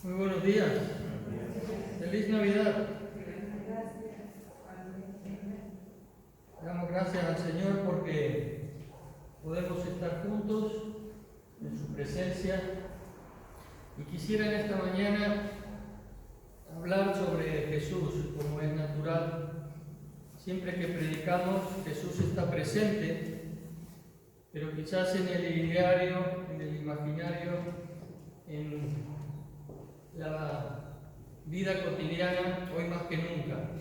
Muy buenos días. Feliz Navidad. Damos gracias al Señor porque podemos estar juntos en su presencia. Y quisiera en esta mañana hablar sobre Jesús, como es natural. Siempre que predicamos, Jesús está presente, pero quizás en el ideario, en el imaginario, en la vida cotidiana, hoy más que nunca.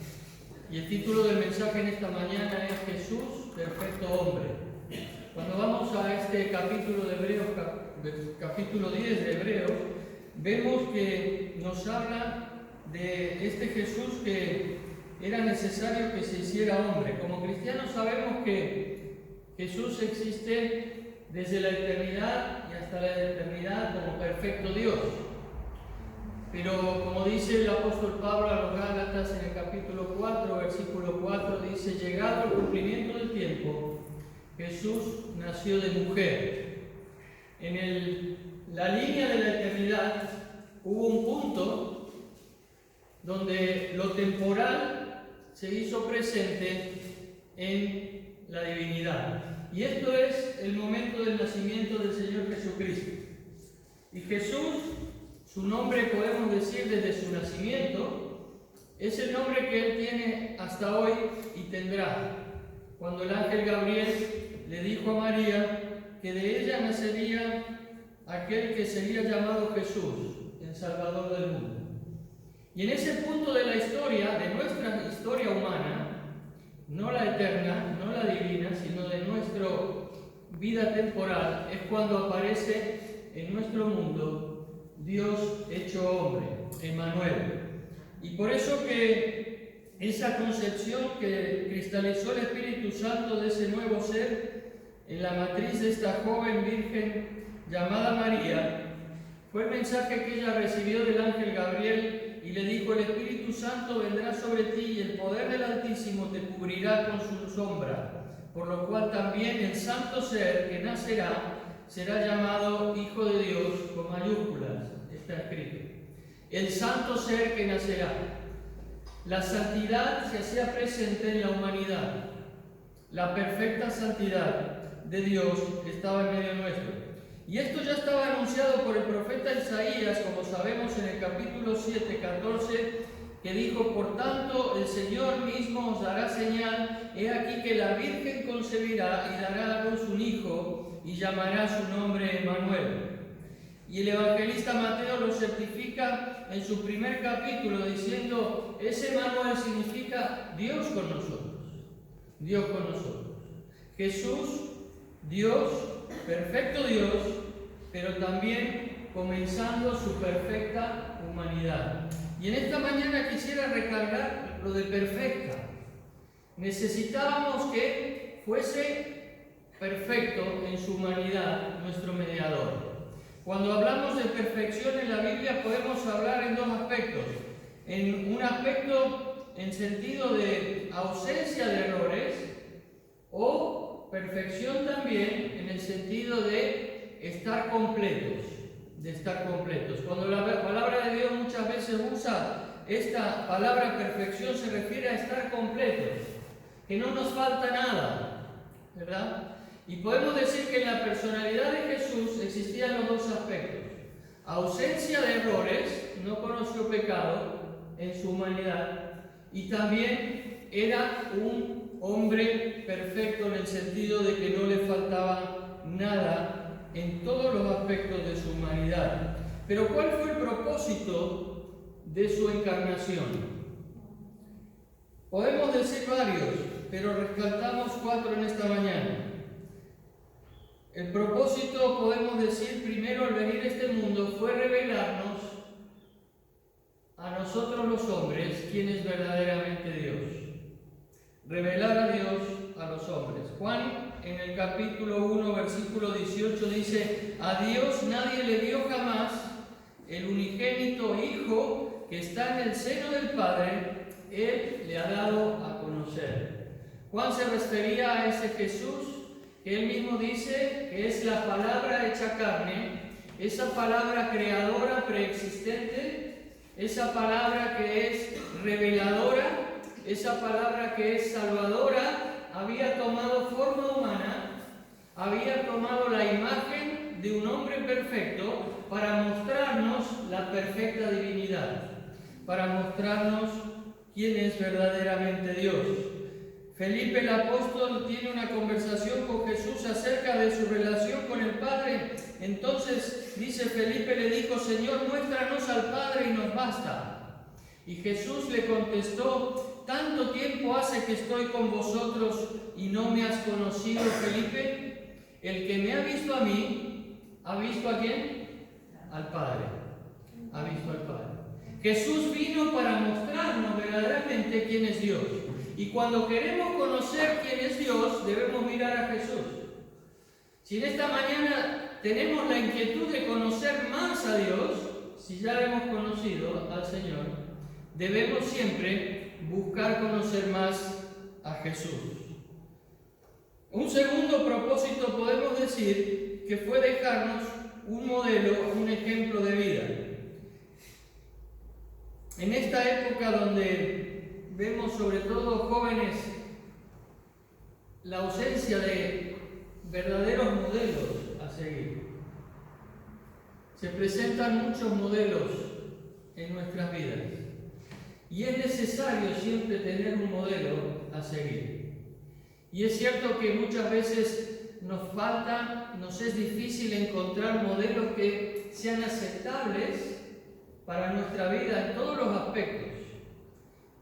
Y el título del mensaje en esta mañana es Jesús, perfecto hombre. Cuando vamos a este capítulo de Hebreos, capítulo 10 de Hebreos, vemos que nos habla de este Jesús que era necesario que se hiciera hombre. Como cristianos sabemos que Jesús existe desde la eternidad y hasta la eternidad como perfecto Dios. Pero como dice el apóstol Pablo a los Gálatas en el capítulo 4, versículo 4, dice: llegado el cumplimiento del tiempo, Jesús nació de mujer. En la línea de la eternidad hubo un punto donde lo temporal se hizo presente en la divinidad. Y esto es el momento del nacimiento del Señor Jesucristo. Y Jesús, su nombre podemos decir desde su nacimiento, es el nombre que Él tiene hasta hoy y tendrá. Cuando el ángel Gabriel le dijo a María que de ella nacería aquel que sería llamado Jesús, el Salvador del mundo. Y en ese punto de la historia, de nuestra historia humana, no la eterna, no la divina, sino de nuestra vida temporal, es cuando aparece en nuestro mundo Dios hecho hombre, Emmanuel. Y por eso que esa concepción que cristalizó el Espíritu Santo de ese nuevo ser en la matriz de esta joven virgen llamada María, fue el mensaje que ella recibió del ángel Gabriel y le dijo: el Espíritu Santo vendrá sobre ti y el poder del Altísimo te cubrirá con su sombra, por lo cual también el santo ser que nacerá será llamado Hijo de Dios, con mayúsculas, está escrito. El santo ser que nacerá. La santidad se hacía presente en la humanidad. La perfecta santidad de Dios estaba en medio nuestro. Y esto ya estaba anunciado por el profeta Isaías, como sabemos en el capítulo 7, 14, que dijo: por tanto, el Señor mismo os dará señal, he aquí que la Virgen concebirá y dará a luz un hijo, y llamará su nombre Emmanuel. Y el evangelista Mateo lo certifica en su primer capítulo diciendo: ese Emmanuel significa Dios con nosotros. Dios con nosotros. Jesús, Dios, perfecto Dios, pero también comenzando su perfecta humanidad. Y en esta mañana quisiera recalcar lo de perfecta. Necesitábamos que fuese perfecto en su humanidad nuestro mediador. Cuando hablamos de perfección en la Biblia podemos hablar en dos aspectos. En un aspecto en sentido de ausencia de errores, o perfección también en el sentido de estar completos. Cuando la palabra de Dios muchas veces usa esta palabra perfección, se refiere a estar completos, que no nos falta nada, ¿verdad? Y podemos decir que en la personalidad de Jesús existían los dos aspectos: ausencia de errores, no conoció pecado en su humanidad, y también era un hombre perfecto en el sentido de que no le faltaba nada en todos los aspectos de su humanidad. Pero ¿cuál fue el propósito de su encarnación? Podemos decir varios, pero rescatamos 4 en esta mañana. El propósito, podemos decir, primero al venir a este mundo fue revelarnos a nosotros los hombres quién es verdaderamente Dios. Revelar a Dios a los hombres. Juan en el capítulo 1, versículo 18 dice: a Dios nadie le dio jamás, el unigénito Hijo que está en el seno del Padre, Él le ha dado a conocer. Juan se refería a ese Jesús que Él mismo dice que es la palabra hecha carne, esa palabra creadora preexistente esa palabra que es reveladora, esa palabra que es salvadora, había tomado forma humana, había tomado la imagen de un hombre perfecto para mostrarnos la perfecta divinidad, para mostrarnos quién es verdaderamente Dios. Felipe el apóstol tiene una conversación con Jesús acerca de su relación con el Padre. Entonces, dice Felipe, le dijo: Señor, muéstranos al Padre y nos basta. Y Jesús le contestó: ¿tanto tiempo hace que estoy con vosotros y no me has conocido, Felipe? El que me ha visto a mí, ¿ha visto a quién? Al Padre. Ha visto al Padre. Jesús vino para mostrarnos verdaderamente quién es Dios. Y cuando queremos conocer quién es Dios, debemos mirar a Jesús. Si en esta mañana tenemos la inquietud de conocer más a Dios, si ya hemos conocido al Señor, debemos siempre buscar conocer más a Jesús. Un segundo propósito podemos decir que fue dejarnos un modelo, un ejemplo de vida. En esta época donde vemos sobre todo jóvenes la ausencia de verdaderos modelos a seguir. Se presentan muchos modelos en nuestras vidas y es necesario siempre tener un modelo a seguir. Y es cierto que muchas veces nos es difícil encontrar modelos que sean aceptables para nuestra vida en todos los aspectos.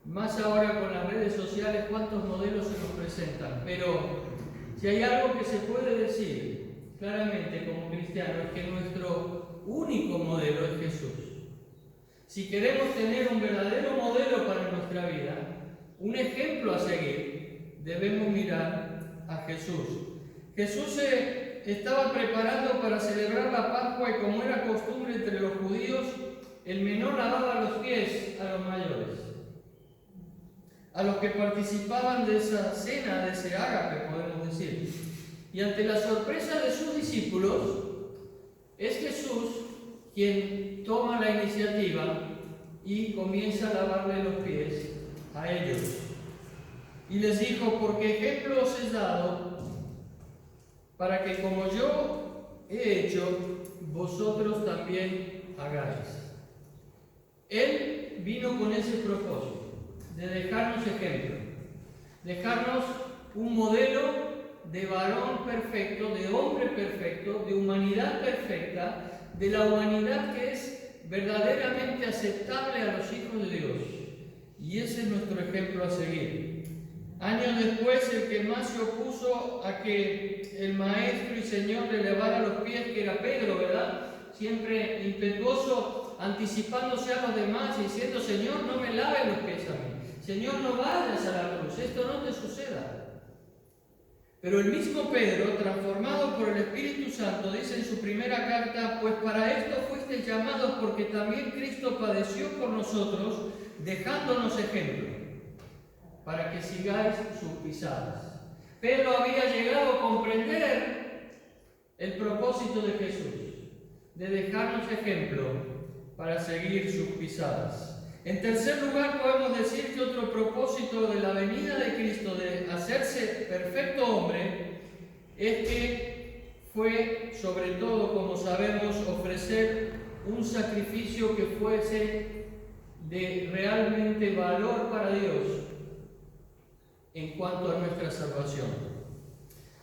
Más ahora con las redes sociales, cuántos modelos se nos presentan. Pero si hay algo que se puede decir claramente como cristiano, es que nuestro único modelo es Jesús. Si queremos tener un verdadero modelo para nuestra vida, un ejemplo a seguir, debemos mirar a Jesús. Jesús se estaba preparando para celebrar la Pascua y, como era costumbre entre los judíos, el menor lavaba los pies a los mayores. A los que participaban de esa cena, de ese ágape, podemos decir. Y ante la sorpresa de sus discípulos, es Jesús quien toma la iniciativa y comienza a lavarle los pies a ellos. Y les dijo: porque ejemplo os he dado, para que como yo he hecho, vosotros también hagáis. Él vino con ese propósito, de dejarnos ejemplo, dejarnos un modelo de varón perfecto, de hombre perfecto, de humanidad perfecta, de la humanidad que es verdaderamente aceptable a los hijos de Dios. Y ese es nuestro ejemplo a seguir. Años después, el que más se opuso a que el maestro y señor le lavara los pies, que era Pedro, ¿verdad? Siempre impetuoso, anticipándose a los demás, diciendo: Señor, no me laves los pies a mí. Señor, no vayas a la cruz, esto no te suceda. Pero el mismo Pedro, transformado por el Espíritu Santo, dice en su primera carta: pues para esto fuisteis llamados, porque también Cristo padeció por nosotros, dejándonos ejemplo, para que sigáis sus pisadas. Pedro había llegado a comprender el propósito de Jesús, de dejarnos ejemplo para seguir sus pisadas. En tercer lugar, podemos decir que otro propósito de la venida de Cristo, de hacerse perfecto hombre, es que fue, sobre todo, como sabemos, ofrecer un sacrificio que fuese de realmente valor para Dios en cuanto a nuestra salvación.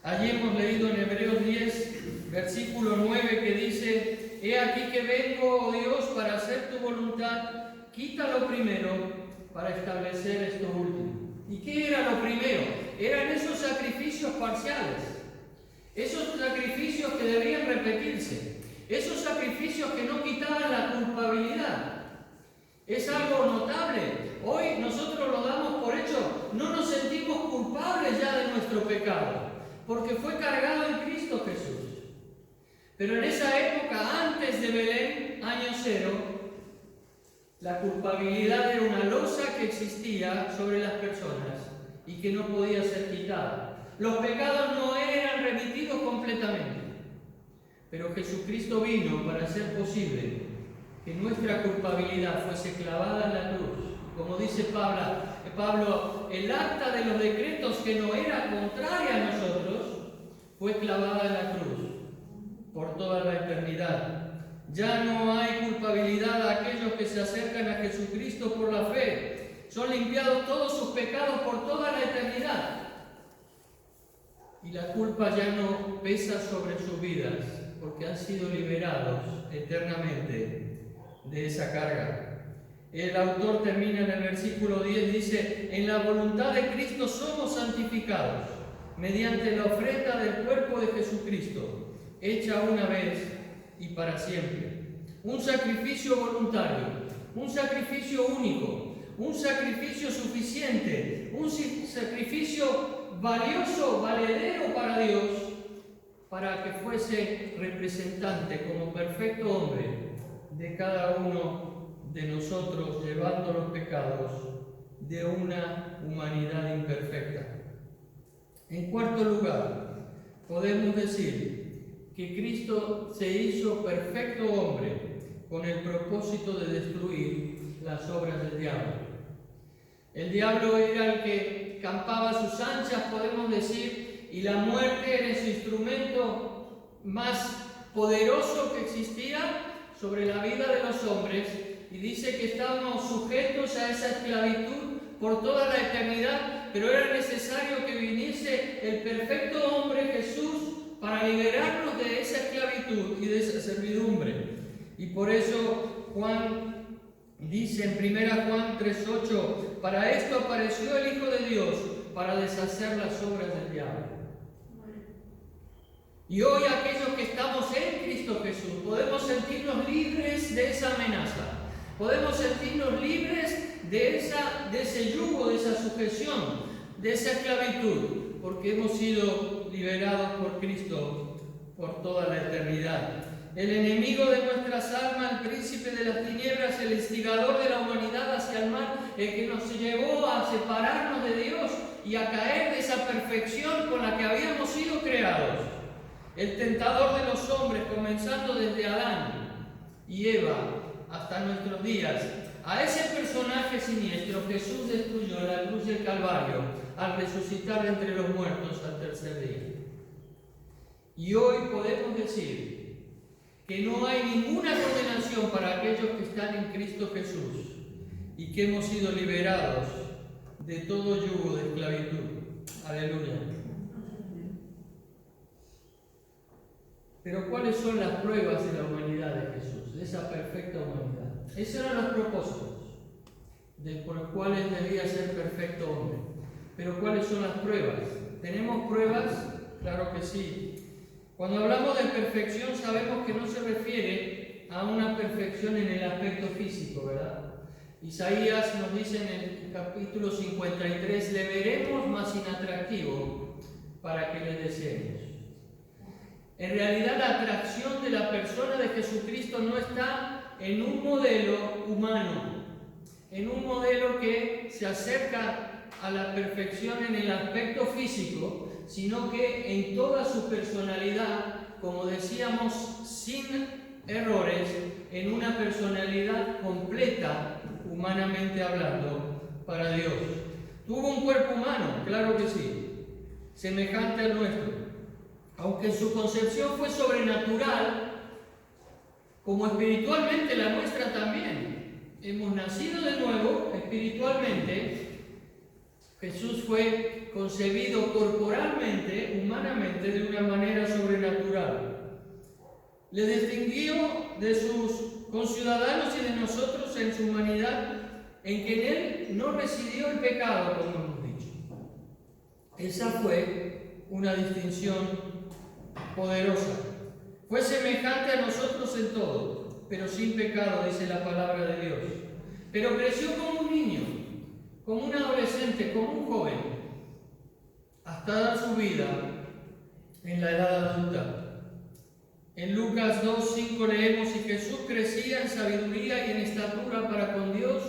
Allí hemos leído en Hebreos 10, versículo 9, que dice: he aquí que vengo, oh Dios, para hacer tu voluntad. Quita lo primero para establecer esto último. ¿Y qué era lo primero? Eran esos sacrificios parciales, esos sacrificios que debían repetirse, esos sacrificios que no quitaban la culpabilidad. Es algo notable. Hoy nosotros lo damos por hecho, no nos sentimos culpables ya de nuestro pecado, porque fue cargado en Cristo Jesús. Pero en esa época, antes de Belén, año cero, la culpabilidad era una losa que existía sobre las personas y que no podía ser quitada. Los pecados no eran remitidos completamente, pero Jesucristo vino para hacer posible que nuestra culpabilidad fuese clavada en la cruz. Como dice Pablo, el acta de los decretos que no era contraria a nosotros fue clavada en la cruz por toda la eternidad. Ya no hay culpabilidad a aquellos que se acercan a Jesucristo por la fe. Son limpiados todos sus pecados por toda la eternidad. Y la culpa ya no pesa sobre sus vidas, porque han sido liberados eternamente de esa carga. El autor termina en el versículo 10, dice: en la voluntad de Cristo somos santificados, mediante la ofrenda del cuerpo de Jesucristo, hecha una vez y para siempre. Un sacrificio voluntario, un sacrificio único, un sacrificio suficiente, un sacrificio valioso, valedero para Dios, para que fuese representante como perfecto hombre de cada uno de nosotros, llevando los pecados de una humanidad imperfecta. En cuarto lugar, podemos decir que Cristo se hizo perfecto hombre con el propósito de destruir las obras del diablo. El diablo era el que campaba a sus anchas, podemos decir, y la muerte era ese instrumento más poderoso que existía sobre la vida de los hombres, y dice que estábamos sujetos a esa esclavitud por toda la eternidad, pero era necesario que viniese el perfecto hombre Jesús para liberarnos de esa esclavitud y de esa servidumbre. Y por eso Juan dice en 1 Juan 3:8: para esto apareció el Hijo de Dios, para deshacer las obras del diablo. Y hoy aquellos que estamos en Cristo Jesús podemos sentirnos libres de esa amenaza. Podemos sentirnos libres de ese yugo, de esa sujeción, de esa esclavitud, porque hemos sido liberados por Cristo por toda la eternidad. El enemigo de nuestras almas, el príncipe de las tinieblas, el instigador de la humanidad hacia el mal, el que nos llevó a separarnos de Dios y a caer de esa perfección con la que habíamos sido creados. El tentador de los hombres, comenzando desde Adán y Eva hasta nuestros días, a ese personaje siniestro Jesús destruyó en la cruz del Calvario al resucitar de entre los muertos al tercer día. Y hoy podemos decir que no hay ninguna condenación para aquellos que están en Cristo Jesús y que hemos sido liberados de todo yugo de esclavitud. Aleluya. Pero ¿cuáles son las pruebas de la humanidad de Jesús, de esa perfecta humanidad? Esos eran los propósitos por los cuales debía ser perfecto hombre. Pero ¿cuáles son las pruebas? ¿Tenemos pruebas? Claro que sí. Cuando hablamos de perfección sabemos que no se refiere a una perfección en el aspecto físico, ¿verdad? Isaías nos dice en el capítulo 53: le veremos más inatractivo para que le deseemos. En realidad la atracción de la persona de Jesucristo no está en un modelo humano, en un modelo que se acerca a la perfección en el aspecto físico, sino que en toda su personalidad, como decíamos, sin errores, en una personalidad completa, humanamente hablando, para Dios. Tuvo un cuerpo humano, claro que sí, semejante al nuestro. Aunque su concepción fue sobrenatural, como espiritualmente la nuestra también. Hemos nacido de nuevo espiritualmente. Jesús fue concebido corporalmente, humanamente, de una manera sobrenatural. Le distinguió de sus conciudadanos y de nosotros en su humanidad, en que en él no residió el pecado, como hemos dicho. Esa fue una distinción poderosa. Fue semejante a nosotros en todo, pero sin pecado, dice la palabra de Dios. Pero creció como un niño, como un adolescente, como un joven, hasta dar su vida en la edad adulta. En Lucas 2:5 leemos: y Jesús crecía en sabiduría y en estatura para con Dios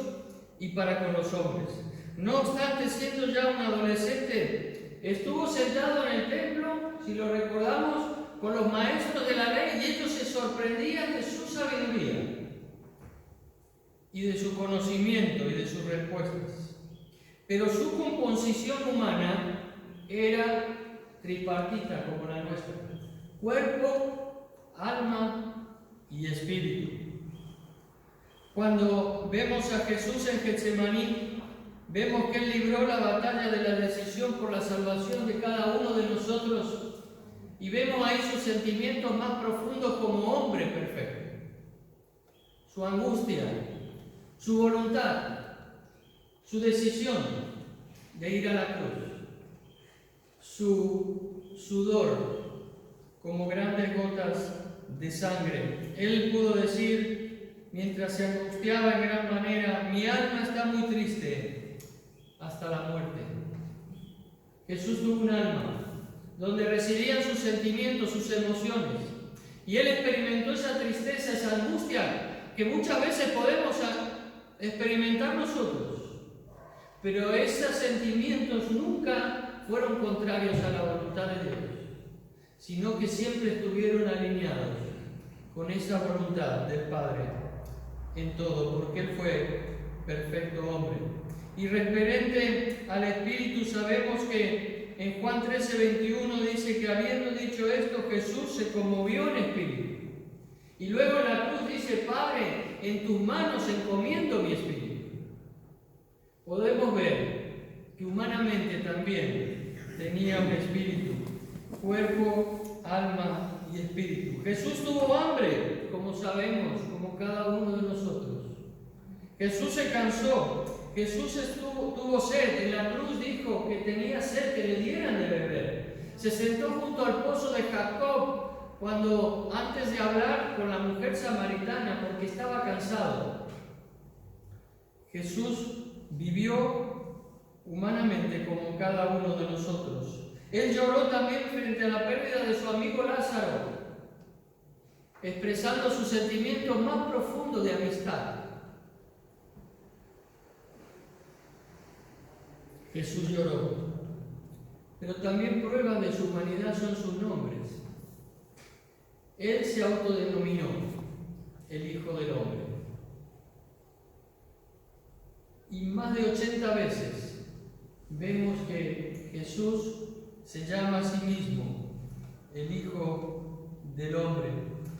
y para con los hombres. No obstante, siendo ya un adolescente, estuvo sentado en el templo, si lo recordamos, con los maestros de la ley, y ellos se sorprendían de su sabiduría. y de su conocimiento y de sus respuestas. Pero su composición humana era tripartita como la nuestra: cuerpo, alma y espíritu. Cuando vemos a Jesús en Getsemaní, vemos que Él libró la batalla de la decisión por la salvación de cada uno de nosotros, y vemos ahí sus sentimientos más profundos como hombre perfecto, su angustia, su voluntad, su decisión de ir a la cruz, su sudor como grandes gotas de sangre. Él pudo decir, mientras se angustiaba en gran manera: mi alma está muy triste hasta la muerte. Jesús tuvo un alma donde residían sus sentimientos, sus emociones, y Él experimentó esa tristeza, esa angustia que muchas veces podemos experimentar nosotros, pero esos sentimientos nunca fueron contrarios a la voluntad de Dios, sino que siempre estuvieron alineados con esa voluntad del Padre en todo, porque Él fue perfecto hombre. Y referente al Espíritu, sabemos que en Juan 13:21 dice que habiendo dicho esto, Jesús se conmovió en espíritu. Y luego en la cruz dice: Padre, en tus manos encomiendo mi espíritu. Podemos ver que humanamente también tenía un espíritu: cuerpo, alma y espíritu. Jesús tuvo hambre, como sabemos, como cada uno de nosotros. Jesús se cansó. Jesús tuvo sed. En la cruz dijo que tenía sed, que le dieran de beber. Se sentó junto al pozo de Jacob cuando, antes de hablar con la mujer samaritana, porque estaba cansado. Jesús vivió humanamente como cada uno de nosotros. Él lloró también frente a la pérdida de su amigo Lázaro, expresando sus sentimientos más profundos de amistad. Jesús lloró, pero también prueba de su humanidad son sus nombres. Él se autodenominó el Hijo del Hombre. Y más de 80 veces vemos que Jesús se llama a sí mismo el Hijo del Hombre,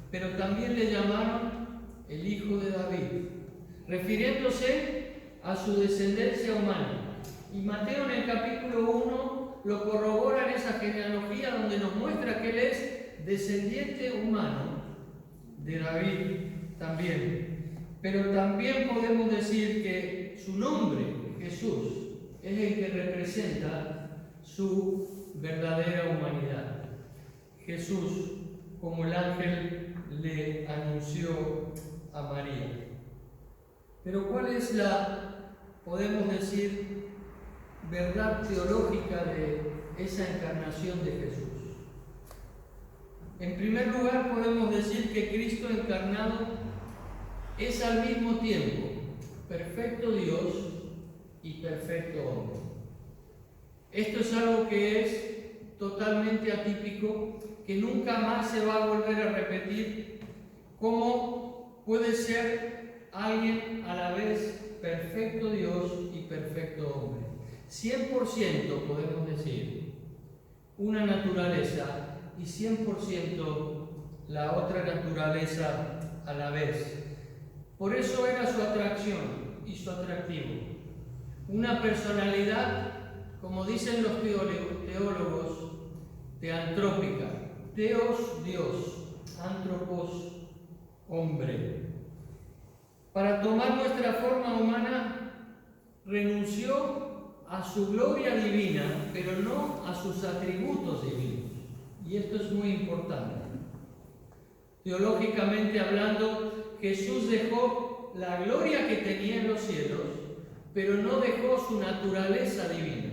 pero también le llamaron el Hijo de David, refiriéndose a su descendencia humana. Y Mateo en el capítulo 1 lo corrobora en esa genealogía donde nos muestra que Él es descendiente humano de David también. Pero también podemos decir que su nombre, Jesús, es el que representa su verdadera humanidad. Jesús, como el ángel le anunció a María. Pero ¿cuál es podemos decir, verdad teológica de esa encarnación de Jesús? En primer lugar, podemos decir que Cristo encarnado es al mismo tiempo perfecto Dios y perfecto hombre. Esto es algo que es totalmente atípico, que nunca más se va a volver a repetir. ¿Cómo puede ser alguien a la vez perfecto Dios y perfecto hombre? 100% podemos decir una naturaleza y 100% la otra naturaleza a la vez. Por eso era su atracción y su atractivo. Una personalidad, como dicen los teólogos, teantrópica. Theos, Dios, antropos, hombre. Para tomar nuestra forma humana, renunció a su gloria divina, pero no a sus atributos divinos. Y esto es muy importante. Teológicamente hablando, Jesús dejó la gloria que tenía en los cielos, pero no dejó su naturaleza divina.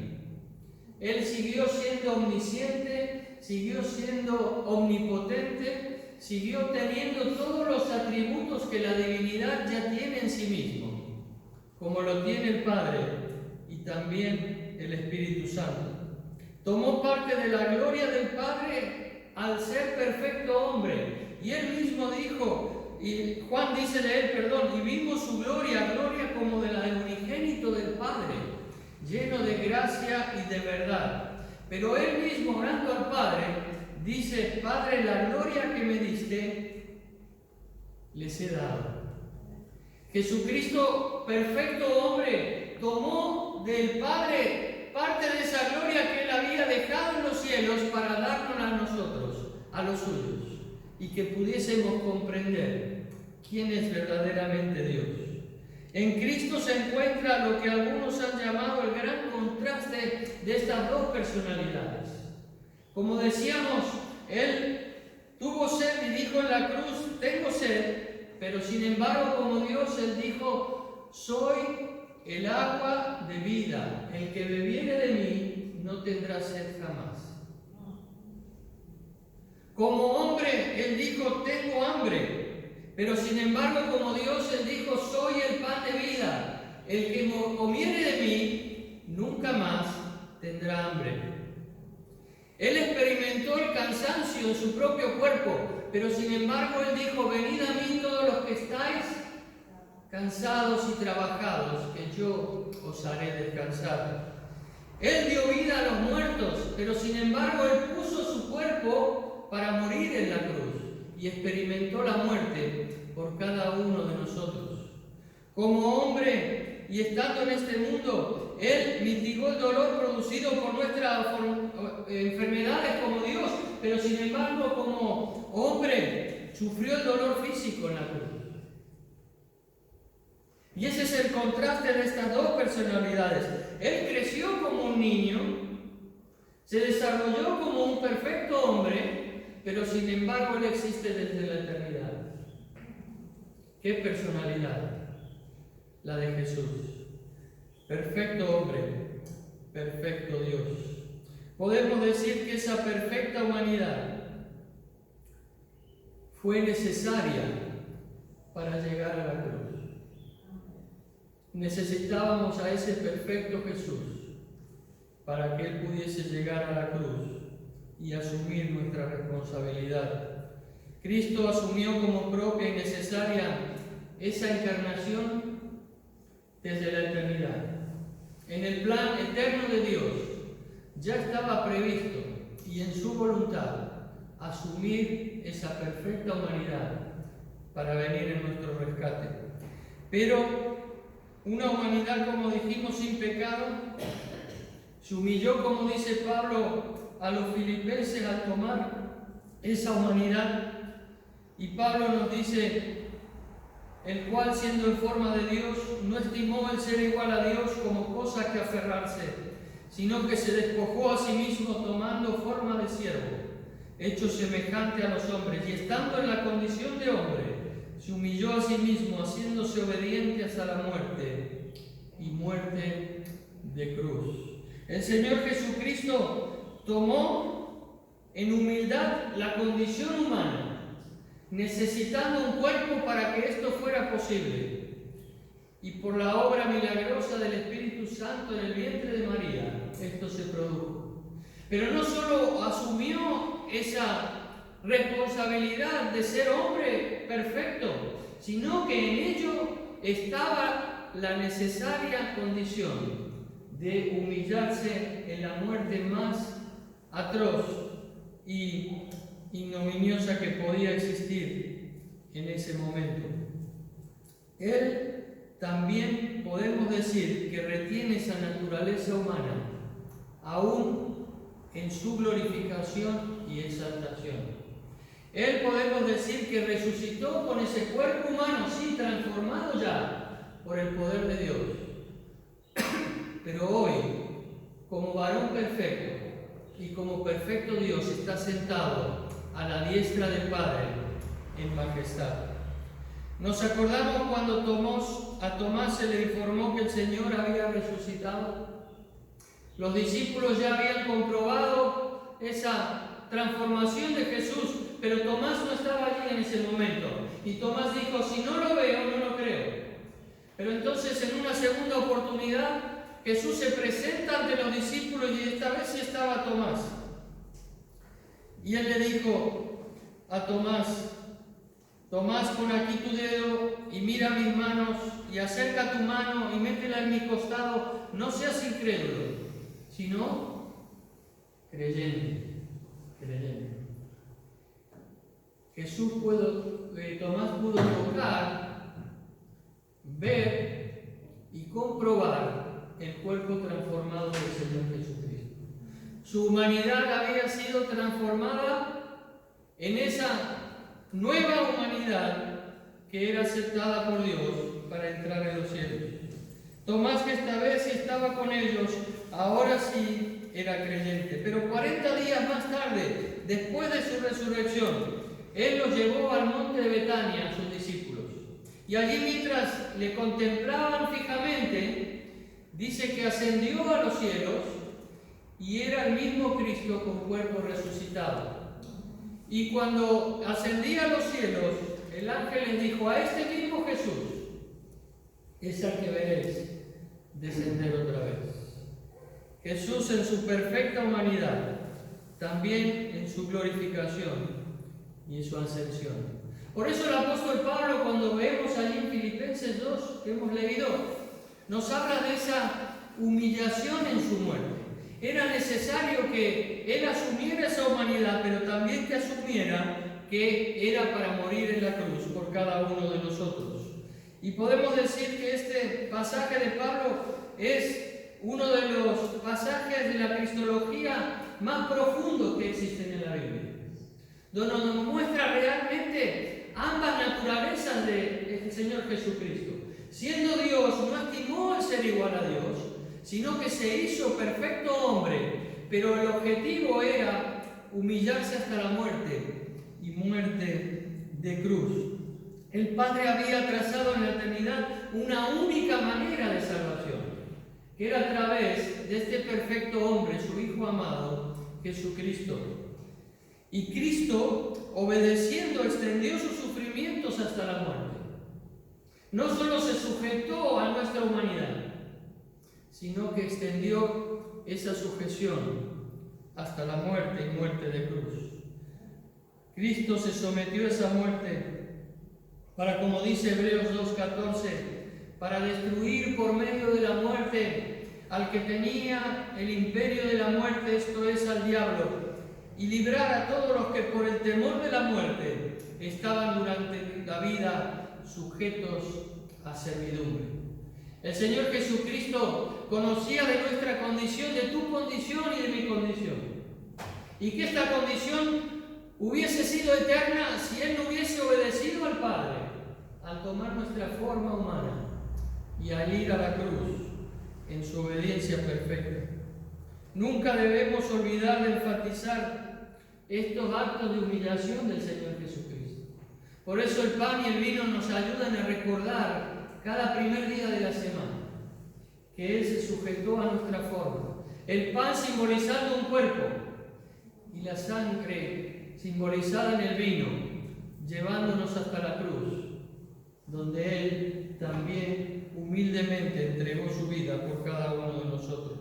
Él siguió siendo omnisciente, siguió siendo omnipotente, siguió teniendo todos los atributos que la divinidad ya tiene en sí mismo, como lo tiene el Padre y también el Espíritu Santo. Tomó parte de la gloria del Padre al ser perfecto hombre, y Él mismo dijo: y Juan dice de él, y vimos su gloria, gloria como de la del unigénito del Padre, lleno de gracia y de verdad. Pero él mismo, orando al Padre, dice, Padre, la gloria que me diste, les he dado. Jesucristo, perfecto hombre, tomó del Padre parte de esa gloria que él había dejado en los cielos para darnos a nosotros, a los suyos, y que pudiésemos comprender quién es verdaderamente Dios. En Cristo se encuentra lo que algunos han llamado el gran contraste de estas dos personalidades. Como decíamos, Él tuvo sed y dijo en la cruz, tengo sed, pero sin embargo, como Dios, Él dijo, soy el agua de vida, el que bebiere de mí no tendrá sed jamás. Como hombre, Él dijo, tengo hambre, pero sin embargo, como Dios, Él dijo, soy el pan de vida, el que comiere de mí nunca más tendrá hambre. Él experimentó el cansancio en su propio cuerpo, pero sin embargo Él dijo, venid a mí todos los que estáis cansados y trabajados, que yo os haré descansar. Él dio vida a los muertos, pero sin embargo Él puso su cuerpo para morir en la cruz y experimentó la muerte por cada uno de nosotros. Como hombre y estando en este mundo, Él mitigó el dolor producido por nuestras enfermedades como Dios, pero sin embargo como hombre sufrió el dolor físico en la cruz. Y ese es el contraste de estas dos personalidades. Él creció como un niño, se desarrolló como un perfecto hombre, pero sin embargo Él existe desde la eternidad. ¿Qué personalidad? La de Jesús. Perfecto hombre, perfecto Dios. Podemos decir que esa perfecta humanidad fue necesaria para llegar a la cruz. Necesitábamos a ese perfecto Jesús para que Él pudiese llegar a la cruz y asumir nuestra responsabilidad. Cristo asumió como propia y necesaria esa encarnación desde la eternidad. En el plan eterno de Dios ya estaba previsto y en su voluntad asumir esa perfecta humanidad para venir en nuestro rescate. Pero una humanidad, como dijimos, sin pecado, se humilló, como dice Pablo a los filipenses, al tomar esa humanidad. Y Pablo nos dice, el cual siendo en forma de Dios, no estimó el ser igual a Dios como cosa que aferrarse, sino que se despojó a sí mismo tomando forma de siervo, hecho semejante a los hombres, y estando en la condición de hombre, se humilló a sí mismo, haciéndose obediente hasta la muerte, y muerte de cruz. El Señor Jesucristo tomó en humildad la condición humana, necesitando un cuerpo para que esto fuera posible. Y por la obra milagrosa del Espíritu Santo en el vientre de María, esto se produjo. Pero no solo asumió esa responsabilidad de ser hombre perfecto, sino que en ello estaba la necesaria condición de humillarse en la muerte más atroz y ignominiosa que podía existir en ese momento. Él también podemos decir que retiene esa naturaleza humana aún en su glorificación y exaltación. Él podemos decir que resucitó con ese cuerpo humano, sí, transformado ya por el poder de Dios. Pero hoy, como varón perfecto y como perfecto Dios, está sentado a la diestra del Padre en majestad. ¿Nos acordamos cuando a Tomás se le informó que el Señor había resucitado? Los discípulos ya habían comprobado esa transformación de Jesús, pero Tomás no estaba allí en ese momento. Y Tomás dijo, si no lo veo, no lo creo. Pero entonces en una segunda oportunidad, Jesús se presenta ante los discípulos y esta vez sí estaba Tomás. Y él le dijo a Tomás, Tomás, pon aquí tu dedo y mira mis manos, y acerca tu mano y métela en mi costado. No seas incrédulo, sino creyente. Tomás pudo tocar, ver y comprobar el cuerpo transformado del Señor Jesucristo. Su humanidad había sido transformada en esa nueva humanidad que era aceptada por Dios para entrar en los cielos. Tomás, que esta vez sí estaba con ellos, ahora sí era creyente. Pero 40 días más tarde, después de su resurrección, Él los llevó al monte de Betania a sus discípulos. Y allí, mientras le contemplaban fijamente, dice que ascendió a los cielos y era el mismo Cristo con cuerpo resucitado. Y cuando ascendía a los cielos, el ángel les dijo: a este mismo Jesús es al que veréis descender otra vez. Jesús en su perfecta humanidad, también en su glorificación y en su ascensión. Por eso el apóstol Pablo, cuando vemos allí en Filipenses 2, que hemos leído, nos habla de esa humillación en su muerte. Era necesario que Él asumiera esa humanidad, pero también que asumiera que era para morir en la cruz por cada uno de nosotros. Y podemos decir que este pasaje de Pablo es uno de los pasajes de la cristología más profundos que existen en la Biblia, donde nos muestra realmente ambas naturalezas del Señor Jesucristo. Siendo Dios, no estimó el ser igual a Dios, sino que se hizo perfecto hombre, pero el objetivo era humillarse hasta la muerte, y muerte de cruz. El Padre había trazado en la eternidad una única manera de salvación, que era a través de este perfecto hombre, su Hijo amado, Jesucristo. Y Cristo, obedeciendo, extendió sus sufrimientos hasta la muerte. No solo se sujetó a nuestra humanidad, sino que extendió esa sujeción hasta la muerte y muerte de cruz. Cristo se sometió a esa muerte para, como dice Hebreos 2:14, para destruir por medio de la muerte al que tenía el imperio de la muerte, esto es, al diablo, y librar a todos los que por el temor de la muerte estaban durante la vida sujetos a servidumbre. El Señor Jesucristo conocía de nuestra condición, de tu condición y de mi condición, y que esta condición hubiese sido eterna si Él no hubiese obedecido al Padre al tomar nuestra forma humana y al ir a la cruz en su obediencia perfecta. Nunca debemos olvidar de enfatizar estos actos de humillación del Señor Jesucristo. Por eso el pan y el vino nos ayudan a recordar cada primer día de la semana que Él se sujetó a nuestra forma. El pan simbolizando un cuerpo y la sangre simbolizada en el vino, llevándonos hasta la cruz, donde Él también humildemente entregó su vida por cada uno de nosotros.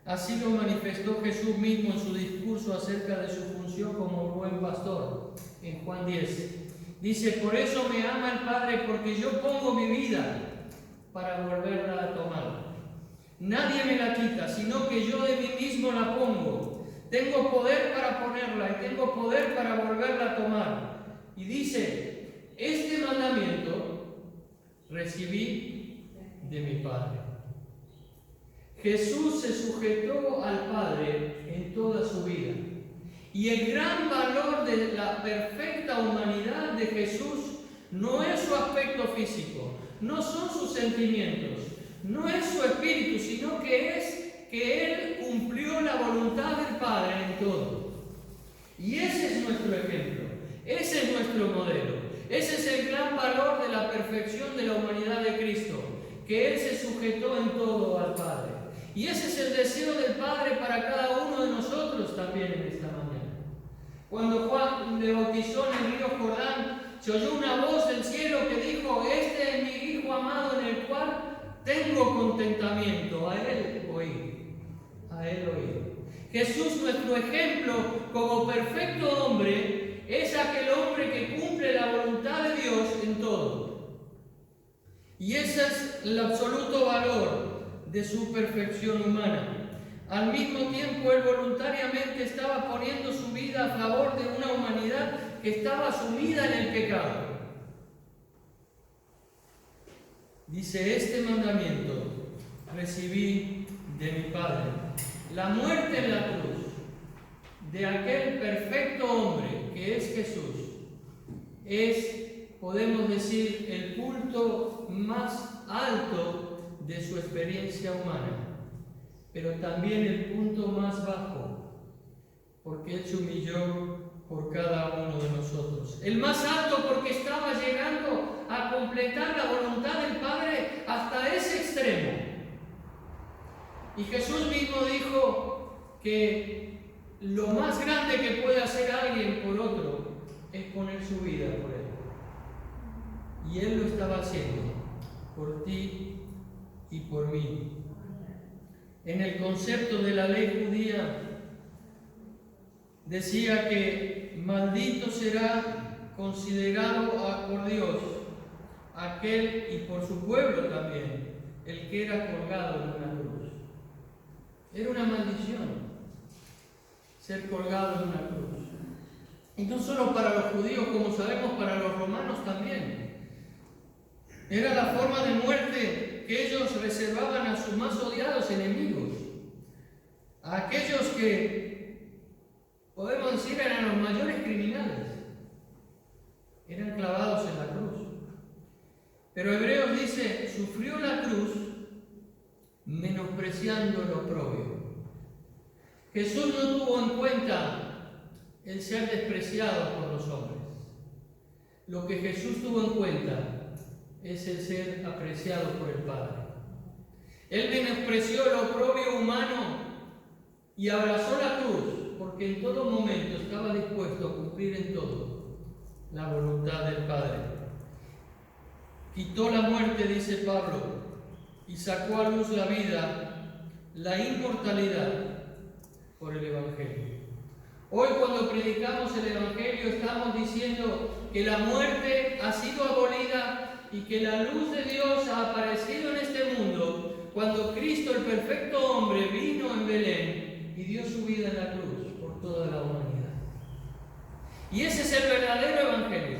Así lo manifestó Jesús mismo en su discurso acerca de su función como buen pastor, en Juan 10. Dice: por eso me ama el Padre, porque yo pongo mi vida para volverla a tomar. Nadie me la quita, sino que yo de mí mismo la pongo. Tengo poder para ponerla y tengo poder para volverla a tomar. Y dice: este mandamiento recibí de mi Padre. Jesús se sujetó al Padre en toda su vida. Y el gran valor de la perfecta humanidad de Jesús no es su aspecto físico, no son sus sentimientos, no es su espíritu, sino que es que Él cumplió la voluntad del Padre en todo. Y ese es nuestro ejemplo, ese es nuestro modelo, ese es el gran valor de la perfección de la humanidad de Cristo, que Él se sujetó en todo al Padre. Y ese es el deseo del Padre para cada uno de nosotros también en esta mañana. Cuando Juan le bautizó en el río Jordán, se oyó una voz del cielo que dijo: este es mi Hijo amado en el cual tengo contentamiento. A Él oí, a Él oí. Jesús, nuestro ejemplo como perfecto hombre, es aquel hombre que cumple la voluntad de Dios en todo. Y ese es el absoluto valor de su perfección humana. Al mismo tiempo, él voluntariamente estaba poniendo su vida a favor de una humanidad que estaba sumida en el pecado. Dice: este mandamiento recibí de mi Padre. La muerte en la cruz de aquel perfecto hombre que es Jesús es, podemos decir, el punto más alto de su experiencia humana, pero también el punto más bajo, porque Él se humilló por cada uno de nosotros. El más alto porque estaba llegando a completar la voluntad del Padre hasta ese extremo. Y Jesús mismo dijo que lo más grande que puede hacer alguien por otro es poner su vida por él. Y Él lo estaba haciendo por ti y por mí. En el concepto de la ley judía decía que maldito será considerado por Dios aquel, y por su pueblo también, el que era colgado en una cruz. Era una maldición ser colgado en una cruz. Y no solo para los judíos, como sabemos, para los romanos también. Era la forma de muerte que ellos reservaban a sus más odiados enemigos, a aquellos que, podemos decir, eran los mayores criminales. Eran clavados en la cruz. Pero Hebreos dice: sufrió la cruz menospreciando lo oprobio. Jesús no tuvo en cuenta el ser despreciado por los hombres. Lo que Jesús tuvo en cuenta es el ser apreciado por el Padre. Él menospreció el oprobio humano y abrazó la cruz, porque en todo momento estaba dispuesto a cumplir en todo la voluntad del Padre. Quitó la muerte, dice Pablo, y sacó a luz la vida, la inmortalidad, por el Evangelio. Hoy, cuando predicamos el Evangelio, estamos diciendo que la muerte ha sido abolida y que la luz de Dios ha aparecido en este mundo cuando Cristo, el perfecto hombre, vino en Belén y dio su vida en la cruz por toda la humanidad. Y ese es el verdadero Evangelio,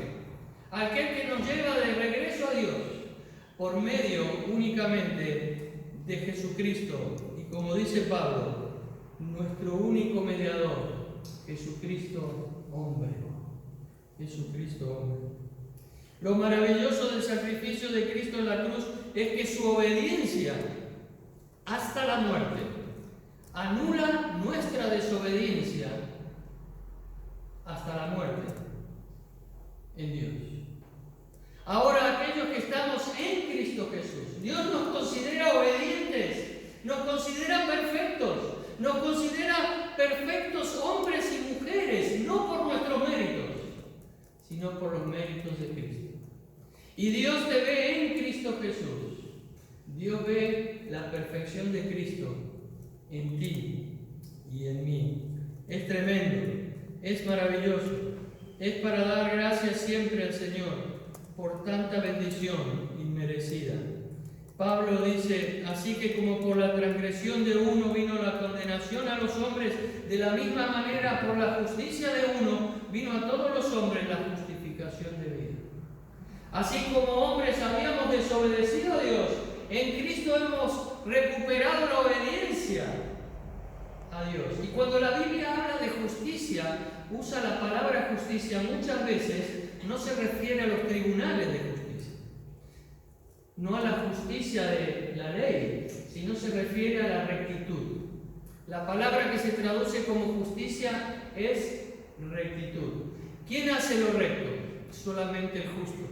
aquel que nos lleva de regreso a Dios por medio únicamente de Jesucristo. Y como dice Pablo, nuestro único mediador, Jesucristo hombre. Jesucristo hombre. Lo maravilloso del sacrificio de Cristo en la cruz es que su obediencia hasta la muerte anula nuestra desobediencia hasta la muerte en Dios. Ahora, aquellos que estamos en Cristo Jesús, Dios nos considera obedientes, nos considera perfectos, nos considera perfectos hombres y mujeres, no por nuestros méritos, sino por los méritos de Cristo. Y Dios te ve en Cristo Jesús. Dios ve la perfección de Cristo en ti y en mí. Es tremendo, es maravilloso, es para dar gracias siempre al Señor por tanta bendición inmerecida. Pablo dice: así que como por la transgresión de uno vino la condenación a los hombres, de la misma manera por la justicia de uno vino a todos los hombres la justificación de vida. Así como hombres habíamos desobedecido a Dios, en Cristo hemos recuperado la obediencia a Dios. Y cuando la Biblia habla de justicia, usa la palabra justicia muchas veces, no se refiere a los tribunales de justicia, no a la justicia de la ley, sino se refiere a la rectitud. La palabra que se traduce como justicia es rectitud. ¿Quién hace lo recto? Solamente el justo.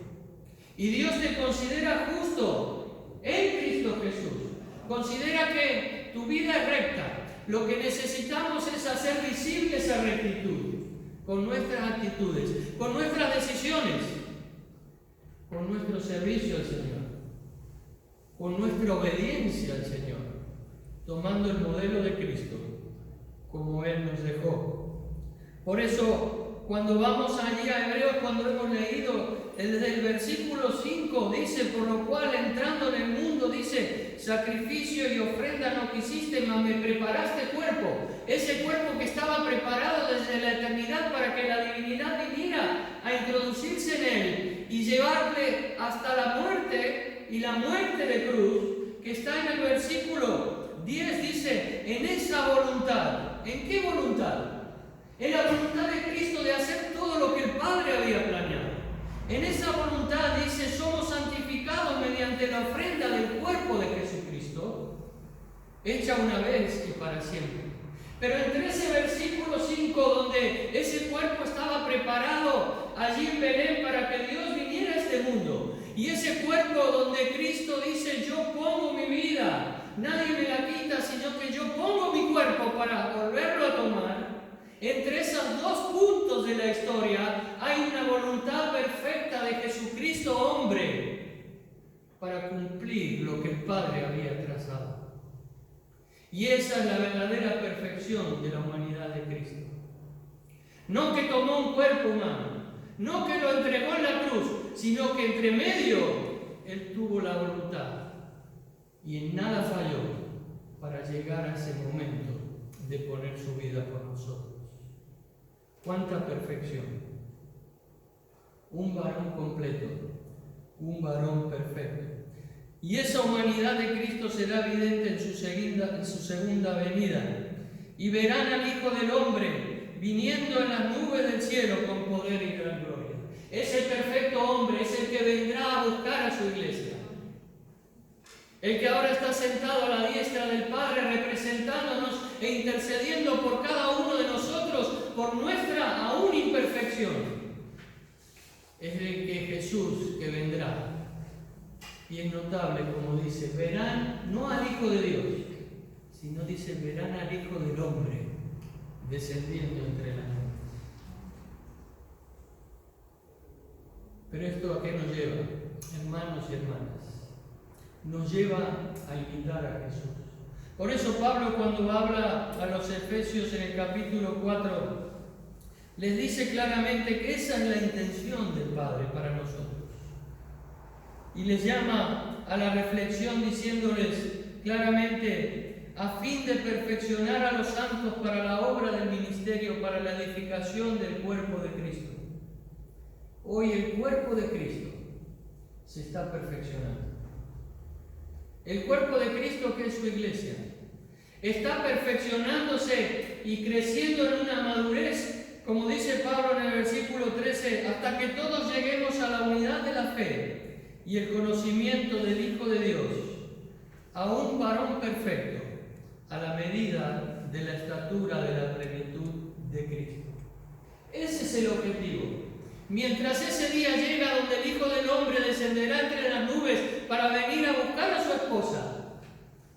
Y Dios te considera justo en Cristo Jesús. Considera que tu vida es recta. Lo que necesitamos es hacer visible esa rectitud con nuestras actitudes, con nuestras decisiones, con nuestro servicio al Señor, con nuestra obediencia al Señor, tomando el modelo de Cristo como Él nos dejó. Por eso cuando vamos allí a Hebreos, cuando hemos leído desde el versículo 5, dice, por lo cual entrando en el mundo, dice, sacrificio y ofrenda no quisiste, mas me preparaste cuerpo. Ese cuerpo que estaba preparado desde la eternidad para que la divinidad viniera a introducirse en él y llevarle hasta la muerte y la muerte de cruz, que está en el versículo 10, dice, en esa voluntad. ¿En qué voluntad? En la voluntad de Cristo de hacer todo lo que el Padre había planeado. En esa voluntad, dice, somos santificados mediante la ofrenda del cuerpo de Jesucristo, hecha una vez y para siempre. Pero entre ese versículo 5, donde ese cuerpo estaba preparado allí en Belén para que Dios viniera a este mundo, y ese cuerpo donde Cristo dice, yo pongo mi vida, nadie me la quita, sino que yo pongo mi cuerpo para volverlo a tomar. Entre esos dos puntos de la historia hay una voluntad perfecta de Jesucristo hombre para cumplir lo que el Padre había trazado. Y esa es la verdadera perfección de la humanidad de Cristo. No que tomó un cuerpo humano, no que lo entregó en la cruz, sino que entre medio Él tuvo la voluntad y en nada falló para llegar a ese momento de poner su vida por nosotros. ¡Cuánta perfección! Un varón completo, un varón perfecto. Y esa humanidad de Cristo será evidente en su segunda venida. Y verán al Hijo del Hombre viniendo en las nubes del cielo con poder y gran gloria. Ese perfecto hombre es el que vendrá a buscar a su iglesia. El que ahora está sentado a la diestra del Padre, representándonos e intercediendo por cada uno de nosotros, por nuestra aún imperfección. Es el que Jesús que vendrá. Y es notable como dice, verán no al Hijo de Dios, sino dice, verán al Hijo del Hombre descendiendo entre las nubes. Pero esto ¿a qué nos lleva, hermanos y hermanas? Nos lleva a imitar a Jesús. Por eso Pablo, cuando habla a los Efesios en el capítulo 4, les dice claramente que esa es la intención del Padre para nosotros. Y les llama a la reflexión diciéndoles claramente, a fin de perfeccionar a los santos para la obra del ministerio, para la edificación del cuerpo de Cristo. Hoy el cuerpo de Cristo se está perfeccionando. El cuerpo de Cristo, que es su iglesia, está perfeccionándose y creciendo en una madurez, como dice Pablo en el versículo 13, hasta que todos lleguemos a la unidad de la fe y el conocimiento del Hijo de Dios, a un varón perfecto, a la medida de la estatura de la plenitud de Cristo. Ese es el objetivo. Mientras ese día llega donde el Hijo del Hombre descenderá entre las nubes para venir a buscar a su esposa,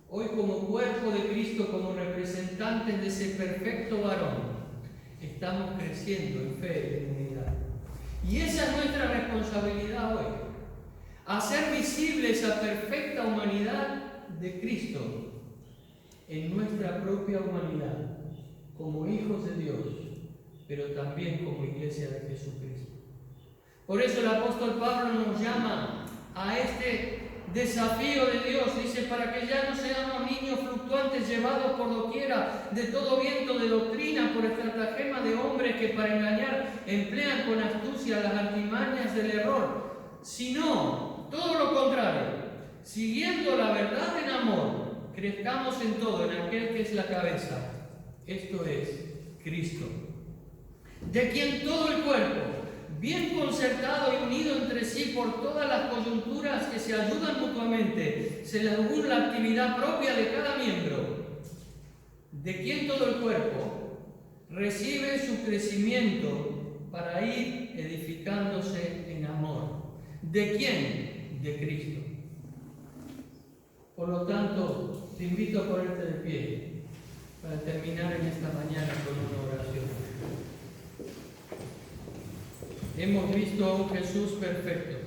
hoy como cuerpo de Cristo, como representantes de ese perfecto varón, estamos creciendo en fe y en unidad. Y esa es nuestra responsabilidad hoy, hacer visible esa perfecta humanidad de Cristo en nuestra propia humanidad, como hijos de Dios, pero también como iglesia de Jesucristo. Por eso el apóstol Pablo nos llama a este desafío de Dios, dice, para que ya no seamos niños fluctuantes llevados por doquiera de todo viento de doctrina, por estratagema de hombres que para engañar emplean con astucia las artimañas del error, sino todo lo contrario, siguiendo la verdad en amor, crezcamos en todo, en aquel que es la cabeza, esto es Cristo, de quien todo el cuerpo, bien concertado y unido entre sí por todas las coyunturas que se ayudan mutuamente, según la actividad propia de cada miembro, de quien todo el cuerpo recibe su crecimiento para ir edificándose en amor. ¿De quién? De Cristo. Por lo tanto, te invito a ponerte de pie para terminar en esta mañana con una oración. Hemos visto a un Jesús perfecto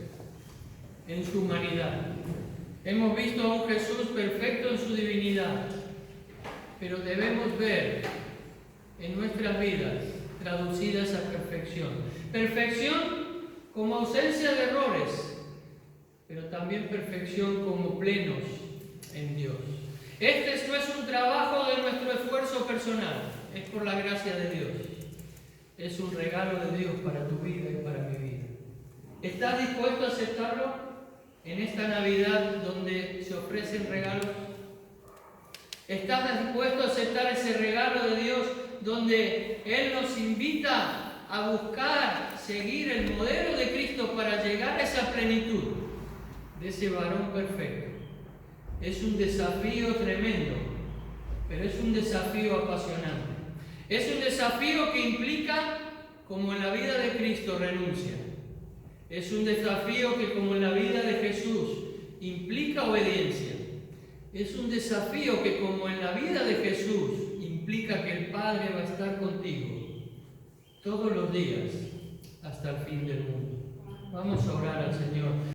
en su humanidad. Hemos visto a un Jesús perfecto en su divinidad. Pero debemos ver en nuestras vidas traducidas a perfección. Perfección como ausencia de errores, pero también perfección como plenos en Dios. Este no es un trabajo de nuestro esfuerzo personal, es por la gracia de Dios. Es un regalo de Dios para tu vida y para mi vida. ¿Estás dispuesto a aceptarlo en esta Navidad donde se ofrecen regalos? ¿Estás dispuesto a aceptar ese regalo de Dios donde Él nos invita a buscar, seguir el modelo de Cristo para llegar a esa plenitud de ese varón perfecto? Es un desafío tremendo, pero es un desafío apasionante. Es un desafío que implica, como en la vida de Cristo, renuncia. Es un desafío que, como en la vida de Jesús, implica obediencia. Es un desafío que, como en la vida de Jesús, implica que el Padre va a estar contigo todos los días hasta el fin del mundo. Vamos a orar al Señor.